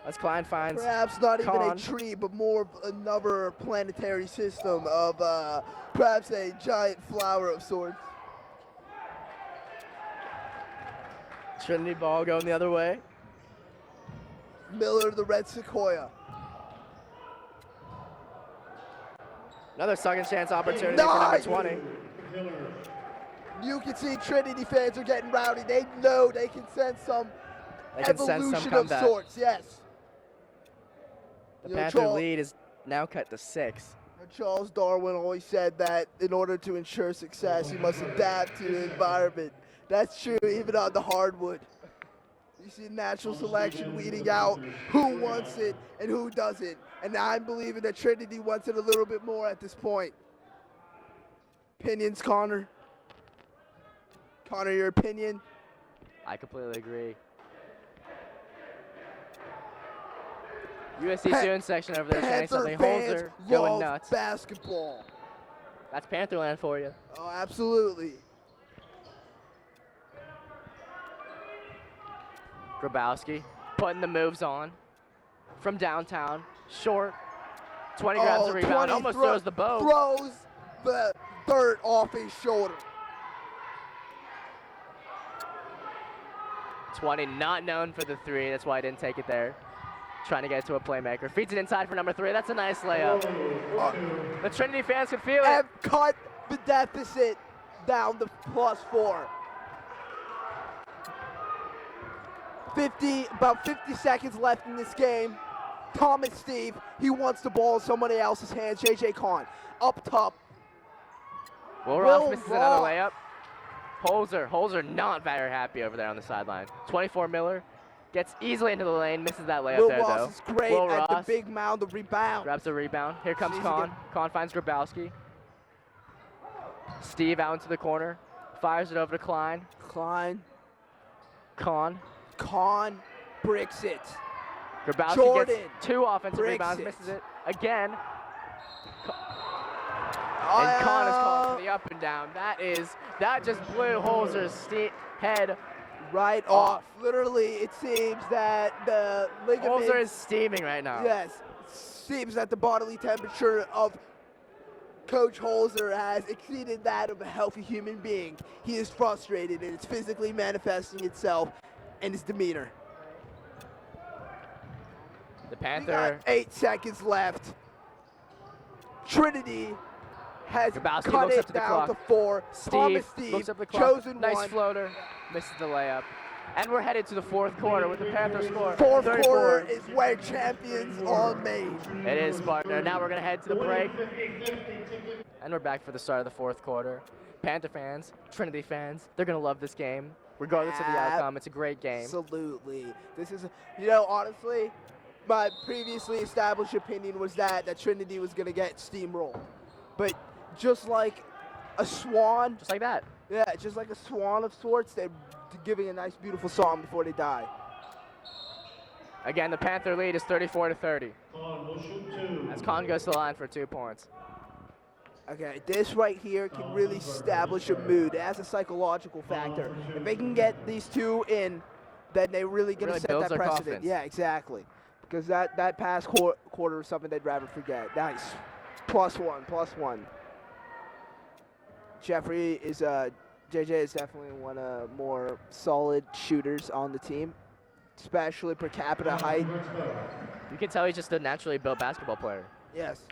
As Klein finds Perhaps not even a Kahn. tree, but more of another planetary system of perhaps a giant flower of sorts. Trinity ball going the other way. Miller, the red sequoia. Another second chance opportunity for number Nice. 20. Miller. You can see Trinity fans are getting rowdy. They know they can sense some They can sense some evolution of comeback. sorts. Yes. The You know, Panther Charles- lead is now cut to 6. Charles Darwin always said that in order to ensure success, you must adapt to the environment. That's true even on the hardwood. You see natural selection weeding out who wants it and who doesn't. And I'm believing that Trinity wants it a little bit more at this point. Opinions, Connor? Connor, your opinion? I completely agree. USC student section over there chanting Panther something. fans Holzer going love nuts. basketball. That's Pantherland for you. Oh, absolutely. Grabowski putting the moves on from downtown. Short. 20 grabs a rebound. 20 Almost throws the bow. Throws the dirt off his shoulder. 20 not known for the 3. That's why I didn't take it there. Trying to get it to a playmaker. Feeds it inside for number 3. That's a nice layup. The Trinity fans can feel it. And cut the deficit down to +4. About 50 seconds left in this game. Thomas Steve, he wants the ball in somebody else's hands. JJ Kahn, up top. Will Ross Will misses another Ross. layup. Holzer not very happy over there on the sideline. 24 Miller gets easily into the lane, misses that layup Will there Ross though. is great Will at Ross the big mound of rebound. grabs a rebound. Here comes Sees Kahn. again. Kahn finds Grabowski. Steve out into the corner, fires it over to Klein. Klein, Kahn. Kahn bricks it. Grabowski Jordan gets 2 offensive bricks rebounds, it. misses it again. And Kahn is called for the up and down. That just blew Holzer's head. Right off. Literally, it seems that the ligament. Holzer is steaming right now. Yes, seems that the bodily temperature of Coach Holzer has exceeded that of a healthy human being. He is frustrated, and it's physically manifesting itself in his demeanor. The We Panther. got 8 seconds left. Trinity has Grabowski cut looks it up to the down clock. to 4. Thomas Steve Steve, looks up the clock. chosen Nice one. floater. Misses the layup. And we're headed to the 4th quarter with the Panther score. Fourth 34. quarter is where champions are made. It is, partner. Now we're going to head to the break. And we're back for the start of the 4th quarter. Panther fans, Trinity fans, they're going to love this game. Regardless of the outcome, it's a great game. Absolutely. This is, honestly, my previously established opinion was that Trinity was going to get steamrolled. But just like a swan, Just like that. yeah, just like a swan of sorts, they're giving a nice, beautiful song before they die. Again, the Panther lead is 34-30. Con will shoot 2. As Con goes to the line for 2 points. Okay, this right here can really establish a mood. It has a psychological factor. If they can get these two in, then they're really going to Really set builds that their precedent. confidence. Yeah, exactly. Because that past quarter is something they'd rather forget. Nice. +1. Jeffrey is, JJ is definitely one of more solid shooters on the team, especially per capita height. You can tell he's just a naturally built basketball player. Yes.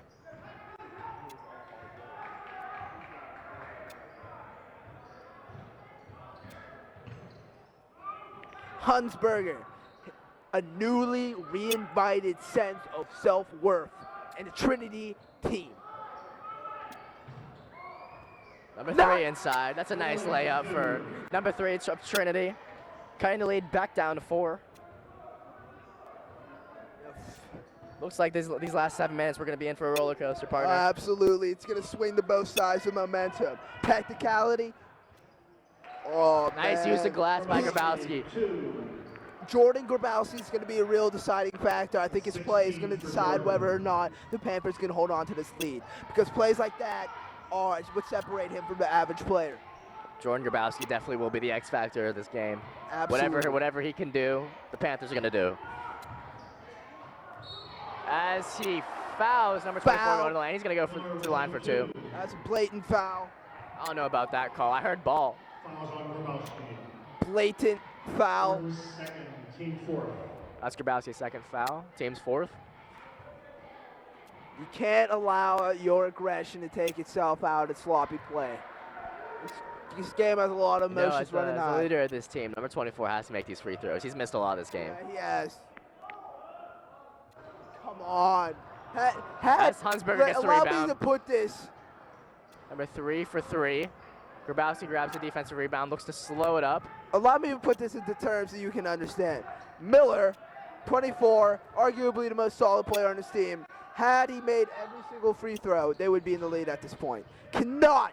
Hunsberger, a newly reinvited sense of self-worth and a Trinity team. Number 3 inside. That's a nice layup for number 3 of Trinity. Cutting the lead back down to 4. Looks like these last 7 minutes we're going to be in for a roller coaster, partner. Absolutely. It's going to swing to both sides of momentum. Technicality. Oh, Nice man. use of glass by Grabowski. Jordan Grabowski is going to be a real deciding factor. I think his play is going to decide whether or not the Panthers can hold on to this lead. Because plays like that are what separate him from the average player. Jordan Grabowski definitely will be the X factor of this game. Absolutely. Whatever he can do, the Panthers are going to do. As he fouls number 24 Foul. going to the line. He's going to go to the line for 2. That's a blatant foul. I don't know about that call. I heard ball. Fouls on Grabowski. Blatant foul. Second, team 4th. That's Grabowski's second foul. Team's 4th. You can't allow your aggression to take itself out at sloppy play. This game has a lot of emotions As running the high. leader of this team, number 24 has to make these free throws. He's missed a lot this game. Yeah, he has. Come on. As Hunsberger gets the allow me rebound. to put this. Number 3 for 3. Grabowski grabs the defensive rebound, looks to slow it up. Allow me to put this into terms that you can understand. Miller, 24, arguably the most solid player on his team. Had he made every single free throw, they would be in the lead at this point. Cannot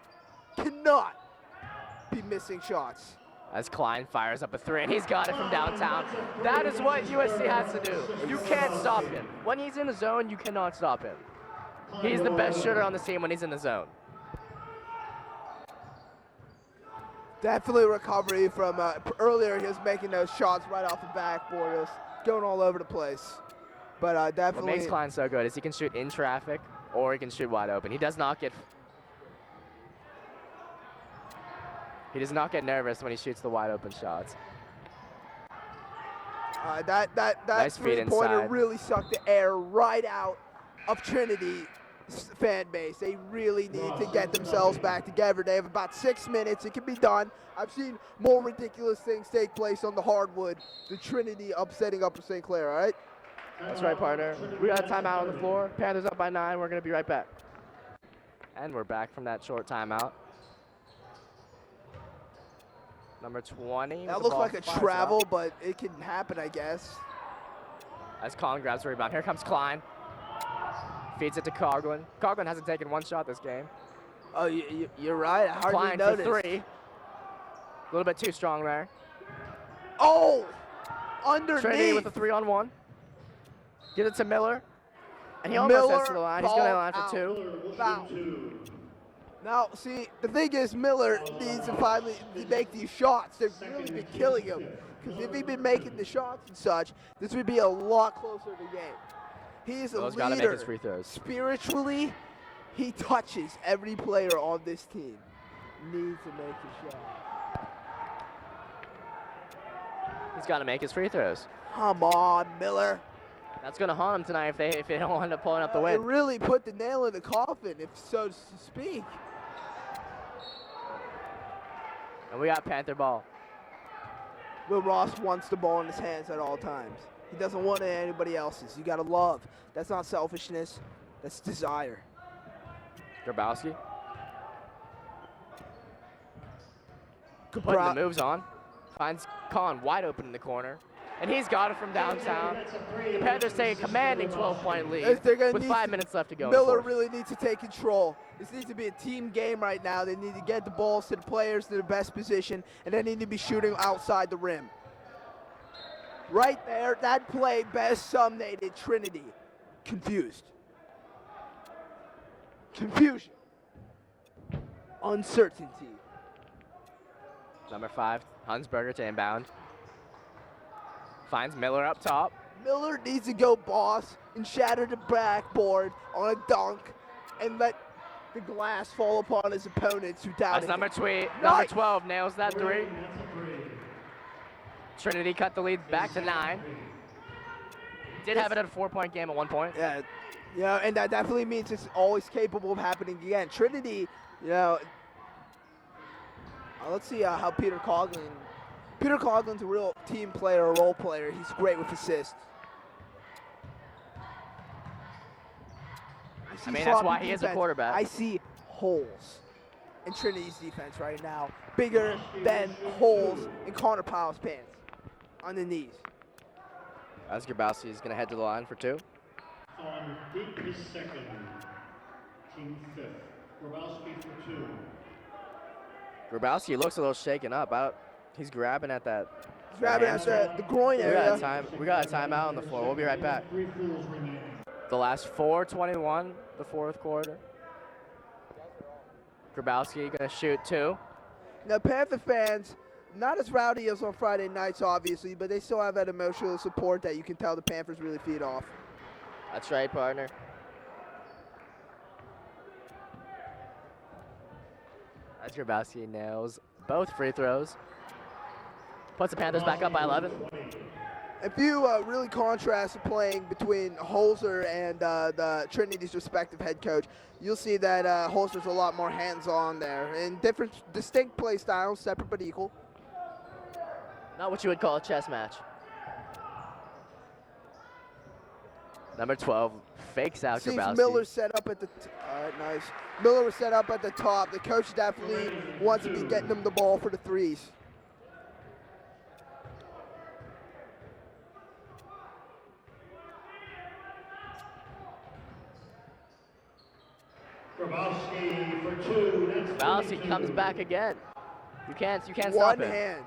be missing shots. As Klein fires up a 3, and he's got it from downtown. That is what USC has to do. You can't stop him. When he's in the zone, you cannot stop him. He's the best shooter on this team when he's in the zone. Definitely recovery from earlier. He was making those shots right off the backboard. It was going all over the place. But What definitely. makes Klein so good is he can shoot in traffic or he can shoot wide open. He does not get nervous when he shoots the wide open shots. That Nice feed three-pointer inside. really sucked the air right out of Trinity's fan base. They really need to get themselves back together. They have about 6 minutes. It can be done. I've seen more ridiculous things take place on the hardwood than Trinity upsetting Upper St. Clair, all right? That's right, partner. We got a timeout on the floor. Panthers up by 9. We're going to be right back. And we're back from that short timeout. Number 20. That looked like a travel, but it can happen, I guess. As Colin grabs the rebound. Here comes Klein. Feeds it to Coughlin. Coughlin hasn't taken one shot this game. Oh, you're right. I hardly Klein noticed. for 3. A little bit too strong there. Oh! Underneath. Trinity with a 3-on-1. Gives it to Miller. And he almost gets to the line. He's going to the line for 2. Foul. Now, see, the thing is, Miller needs to finally make these shots. They've really been killing him. Because if he'd been making the shots and such, this would be a lot closer to the game. He is a Will's got to make leader. his free throws. Spiritually, he touches every player on this team. Needs to make a shot. He's got to make his free throws. Come on, Miller. That's going to haunt him tonight if they don't end up pulling up the It win. really put the nail in the coffin, if so to speak. And we got Panther ball. Will Ross wants the ball in his hands at all times. He doesn't want it anybody else's. You gotta love. That's not selfishness. That's desire. Grabowski. Putting the moves on. Finds Con wide open in the corner. And he's got it from downtown. The Panthers take a commanding 12-point lead They're gonna with need 5 to- minutes left to go in the Miller fourth. really needs to take control. This needs to be a team game right now. They need to get the balls to the players to the best position, and they need to be shooting outside the rim. Right there, that play best summated Trinity. Confused. Confusion. Uncertainty. Number 5, Hunsberger to inbound. Finds Miller up top. Miller needs to go boss and shatter the backboard on a dunk and let the glass fall upon his opponents who doubted That's number him. 12 nails that three. Trinity cut the lead back to 9. Did have it at a 4-point game at one point. Yeah, and that definitely means it's always capable of happening again. Trinity, let's see how Peter Coughlin's a real team player, a role player. He's great with assists. I mean, that's why he is a defense. quarterback. I see holes in Trinity's defense right now, bigger than holes in Connor Powell's pants on the knees. As Grabowski is going to head to the line for 2. On his second, team fifth. Grabowski for 2. Grabowski looks a little shaken up. He's grabbing at that. Grabbing at the groin area. We got a timeout on the floor. We'll be right back. 3 fouls remaining. The last 4:21, the fourth quarter. Grabowski going to shoot 2. Now, Panther fans, not as rowdy as on Friday nights, obviously, but they still have that emotional support that you can tell the Panthers really feed off. That's right, partner. As Grabowski nails both free throws. Puts the Panthers back up by 11. If you really contrast the playing between Holzer and the Trinity's respective head coach, you'll see that Holzer's a lot more hands-on there. In different, distinct play styles, separate but equal. Not what you would call a chess match. Number 12 fakes out Seems Grabowski. Miller set up at the nice. Miller was set up at the top. The coach definitely wants to be getting him the ball for the threes. Grabowski for 2. That's Grabowski 22. comes back again. You can't stop One him. hand.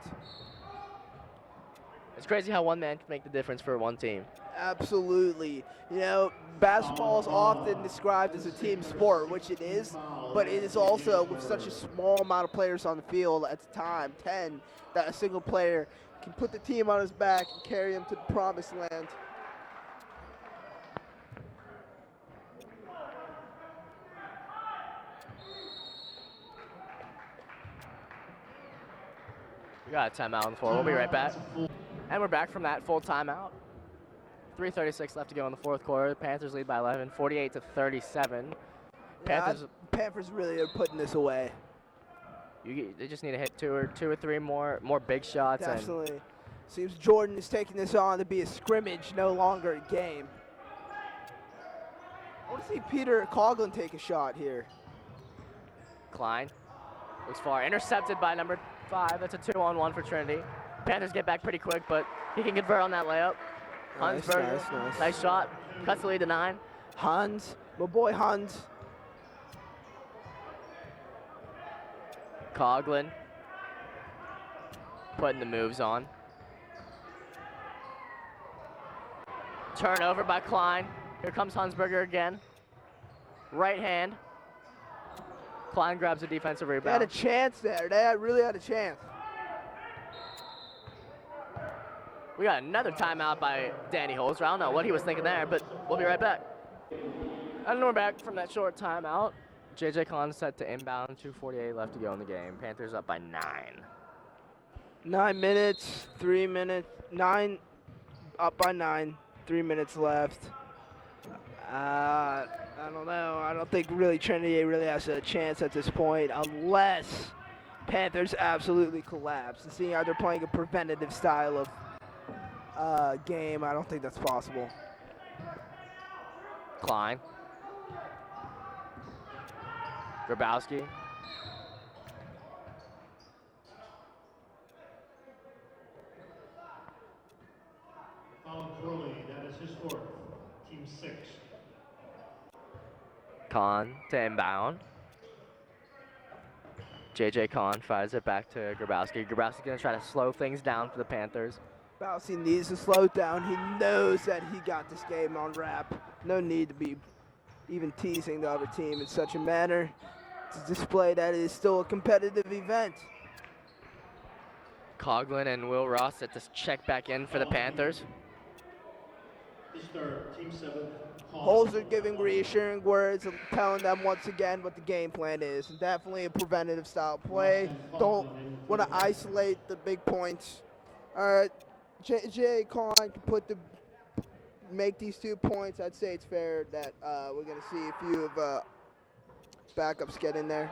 It's crazy how one man can make the difference for one team. Absolutely. You know, basketball is often described as a team sport, which it is, but it is also, with such a small amount of players on the field at the time, 10, that a single player can put the team on his back and carry him to the promised land. We got a timeout on the floor. We'll be right back. And we're back from that full timeout. 3:36 left to go in the fourth quarter. Panthers lead by 11, 48-37. Panthers. Panthers really are putting this away. They just need to hit two or three more big shots. Definitely. Seems Jordan is taking this on to be a scrimmage, no longer a game. I want to see Peter Coughlin take a shot here. Klein looks far. Intercepted by number 5. That's a 2-on-1 for Trinity. Panthers get back pretty quick, but he can convert on that layup. Hunsberger, nice shot. Cuts the lead to 9. Hans, my boy Hans. Coughlin putting the moves on. Turnover by Klein. Here comes Hunsberger again. Right hand. Klein grabs a defensive They rebound. had a chance there. They really had a chance. We got another timeout by Danny Holzer. I don't know what he was thinking there, but we'll be right back. And we're back from that short timeout. J.J. Collins set to inbound. 2:48 left to go in the game. Panthers up by 9. 9 minutes, 3 minutes, 9, up by 9, 3 minutes left. I don't know. I don't think really Trinity really has a chance at this point unless Panthers absolutely collapse. And seeing how they're playing a preventative style of game, I don't think that's possible. Klein. Grabowski. is fourth. Team 6. Khan to inbound. JJ Khan fires it back to Grabowski. Grabowski's going to try to slow things down for the Panthers. Bousey needs to slow down. He knows that he got this game on wrap. No need to be even teasing the other team in such a manner to display that it is still a competitive event. Coughlin and Will Ross set this check back in for the Panthers. This start, Team 7. Holzer giving reassuring words and telling them once again what the game plan is. And definitely a preventative style play. Don't want to isolate the big points. All right, JJ Khan can make these 2 points. I'd say it's fair that we're going to see a few of backups get in there.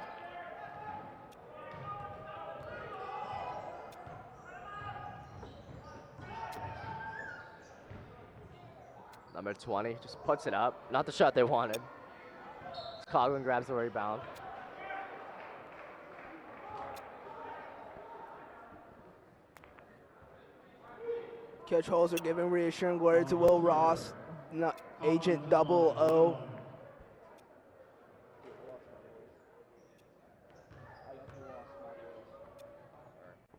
Number 20 just puts it up. Not the shot they wanted. Coughlin grabs the rebound. Coach Holzer giving reassuring words to Will Ross, Agent 00.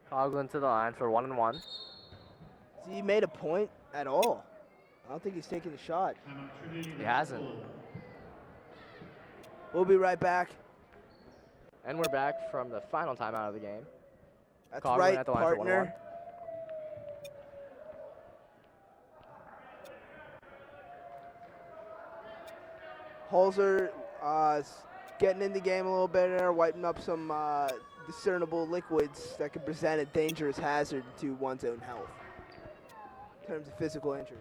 Coughlin to the line for 1-1. Has he made a point at all? I don't think he's taking a shot. He hasn't. We'll be right back. And we're back from the final timeout of the game. That's Coughlin right, at the line partner. Holzer getting in the game a little better, wiping up some discernible liquids that could present a dangerous hazard to one's own health in terms of physical injury.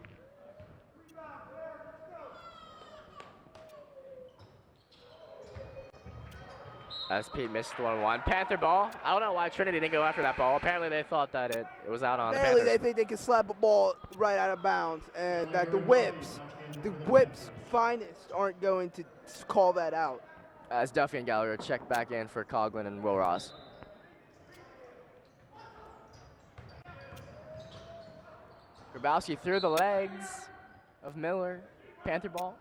As Pete missed 1-1. Panther ball. I don't know why Trinity didn't go after that ball. Apparently they thought that it was out on Apparently the they Panthers. think they can slap a ball right out of bounds, and that the whips finest aren't going to call that out. As Duffy and Gallagher check back in for Coughlin and Will Ross. Grabowski through the legs of Miller. Panther ball.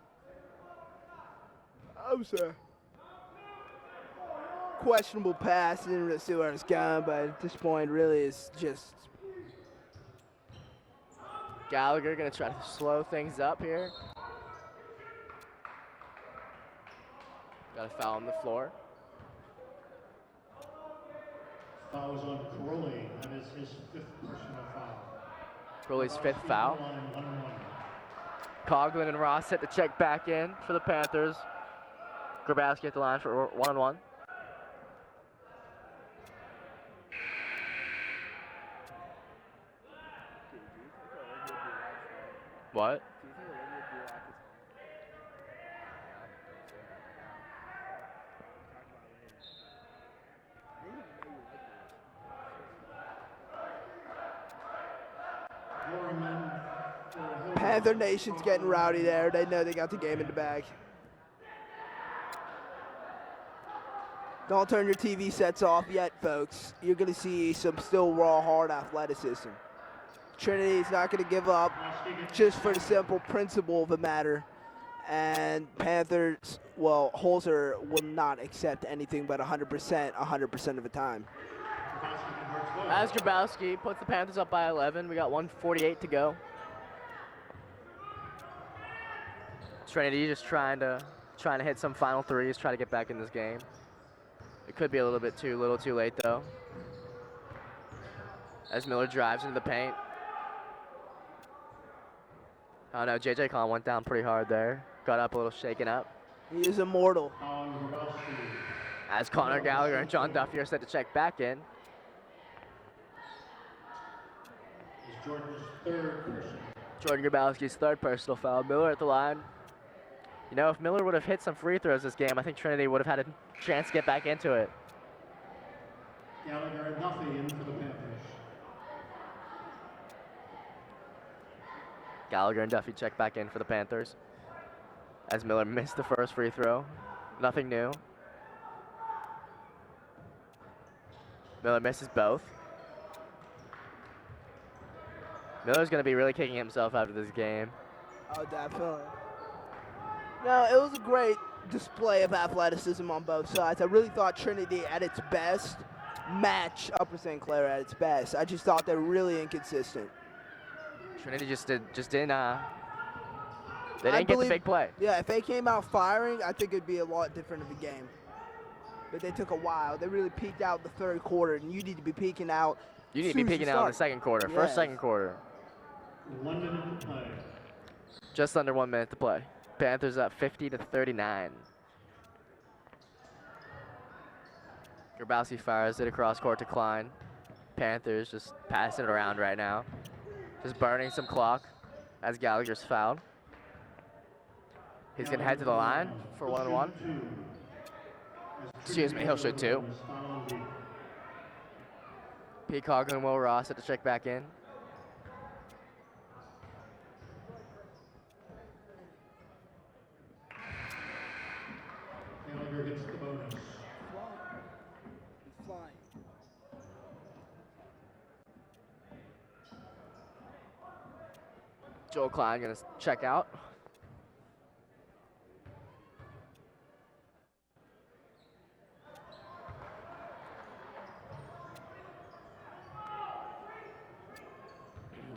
I'm sorry. Questionable pass, didn't really see where it's going, but at this point really is just Gallagher gonna try to slow things up here. Got a foul on the floor. Foul is on Crowley. That is his 5th personal foul. Crowley's 5th foul. 1-1. Coughlin and Ross set the check back in for the Panthers. Grabowski at the line for 1-1. What? Panther Nation's getting rowdy there. They know they got the game in the bag. Don't turn your TV sets off yet, folks. You're going to see some still raw, hard athleticism. Trinity's not going to give up just for the simple principle of the matter. And Panthers, well, Holzer will not accept anything but 100% of the time. As Grabowski puts the Panthers up by 11, we got 1:48 to go. Trinity just trying to hit some final threes, try to get back in this game. It could be a little too late though. As Miller drives into the paint. Oh no, JJ Khan went down pretty hard there. Got up a little shaken up. He is immortal. As Connor Gallagher and John Duffy are set to check back in. Jordan Grabowski's 3rd personal foul. Miller at the line. You know, if Miller would have hit some free throws this game, I think Trinity would have had a chance to get back into it. Gallagher and Duffy in for the Panthers. Gallagher and Duffy check back in for the Panthers. As Miller missed the first free throw. Nothing new. Miller misses both. Miller's going to be really kicking himself after this game. Oh, definitely. No, it was a great display of athleticism on both sides. I really thought Trinity at its best matched Upper St. Clair at its best. I just thought they were really inconsistent. Trinity just didn't they I didn't get the believe- big play. Yeah, if they came out firing, I think it'd be a lot different of a game. But they took a while. They really peaked out the third quarter, and you need to be peaking out. You need to soon be as peeking out in the start. second quarter. Yes. First, second quarter. 1 minute to play. Just under 1 minute to play. Panthers up 50-39. Grabowski fires it across court to Klein. Panthers just passing it around right now. Just burning some clock as Gallagher's fouled. He's gonna head to the line for 1-1. Excuse me, he'll shoot 2. Peacock and Will Ross had to check back in. Gallagher gets the bonus. He's flying. Joel Klein gonna check out.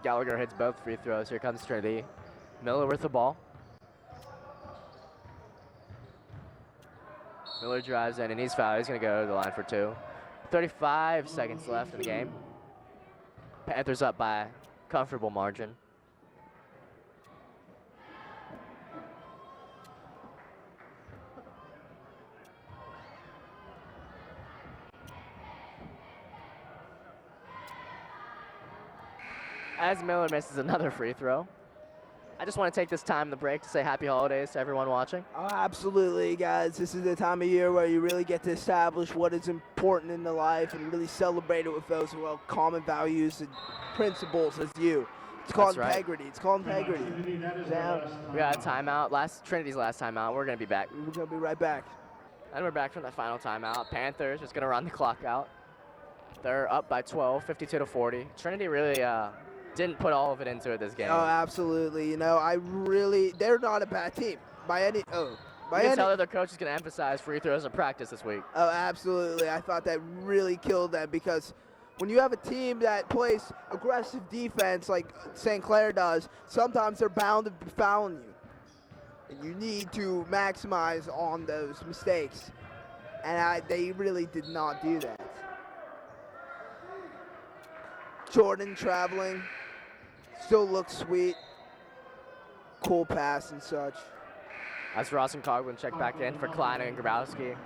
Gallagher hits both free throws. Here comes Trinity. Miller with the ball. Miller drives in and he's fouled. He's gonna go to the line for 2. 35 seconds left in the game. Panthers up by comfortable margin. As Miller misses another free throw. I just want to take this time in the break to say happy holidays to everyone watching. Oh, absolutely, guys. This is the time of year where you really get to establish what is important in the life and really celebrate it with those who have common values and principles as you. It's called That's right. integrity. It's called integrity. Trinity, that is Now- the last We got a timeout. Trinity's last timeout. We're going to be back. We're going to be right back. And we're back from the final timeout. Panthers just going to run the clock out. They're up by 12, 52-40. Trinity really didn't put all of it into it this game. Oh, absolutely. You know, they're not a bad team by any. You can tell that their coach is going to emphasize free throws in practice this week. Oh, absolutely. I thought that really killed them because when you have a team that plays aggressive defense like St. Clair does, sometimes they're bound to be fouling you. And you need to maximize on those mistakes. And they really did not do that. Jordan traveling. Still looks sweet. Cool pass and such. As Ross and Coughlin check back in for Klein and Grabowski.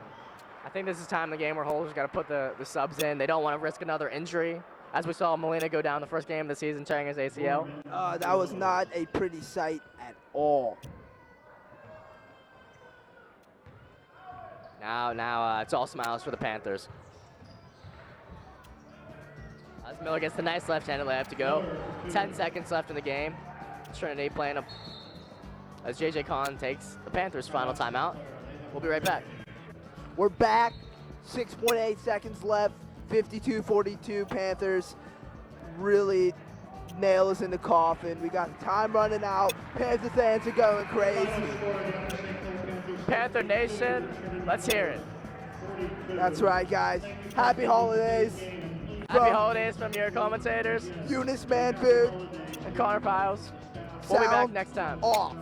I think this is time in the game where Holder's got to put the subs in. They don't want to risk another injury. As we saw Molina go down the first game of the season tearing his ACL. That was not a pretty sight at all. Now it's all smiles for the Panthers. As Miller gets the nice left-handed layup to go. 10 seconds left in the game. Trinity playing up as J.J. Kahn takes the Panthers' final timeout. We'll be right back. We're back. 6.8 seconds left. 52-42 Panthers. Really nails in the coffin. We got the time running out. Panther fans are going crazy. Panther Nation, let's hear it. That's right, guys. Happy holidays. Happy holidays from your commentators Eunice Manfood. and Connor Piles. We'll be back Sound next time. off.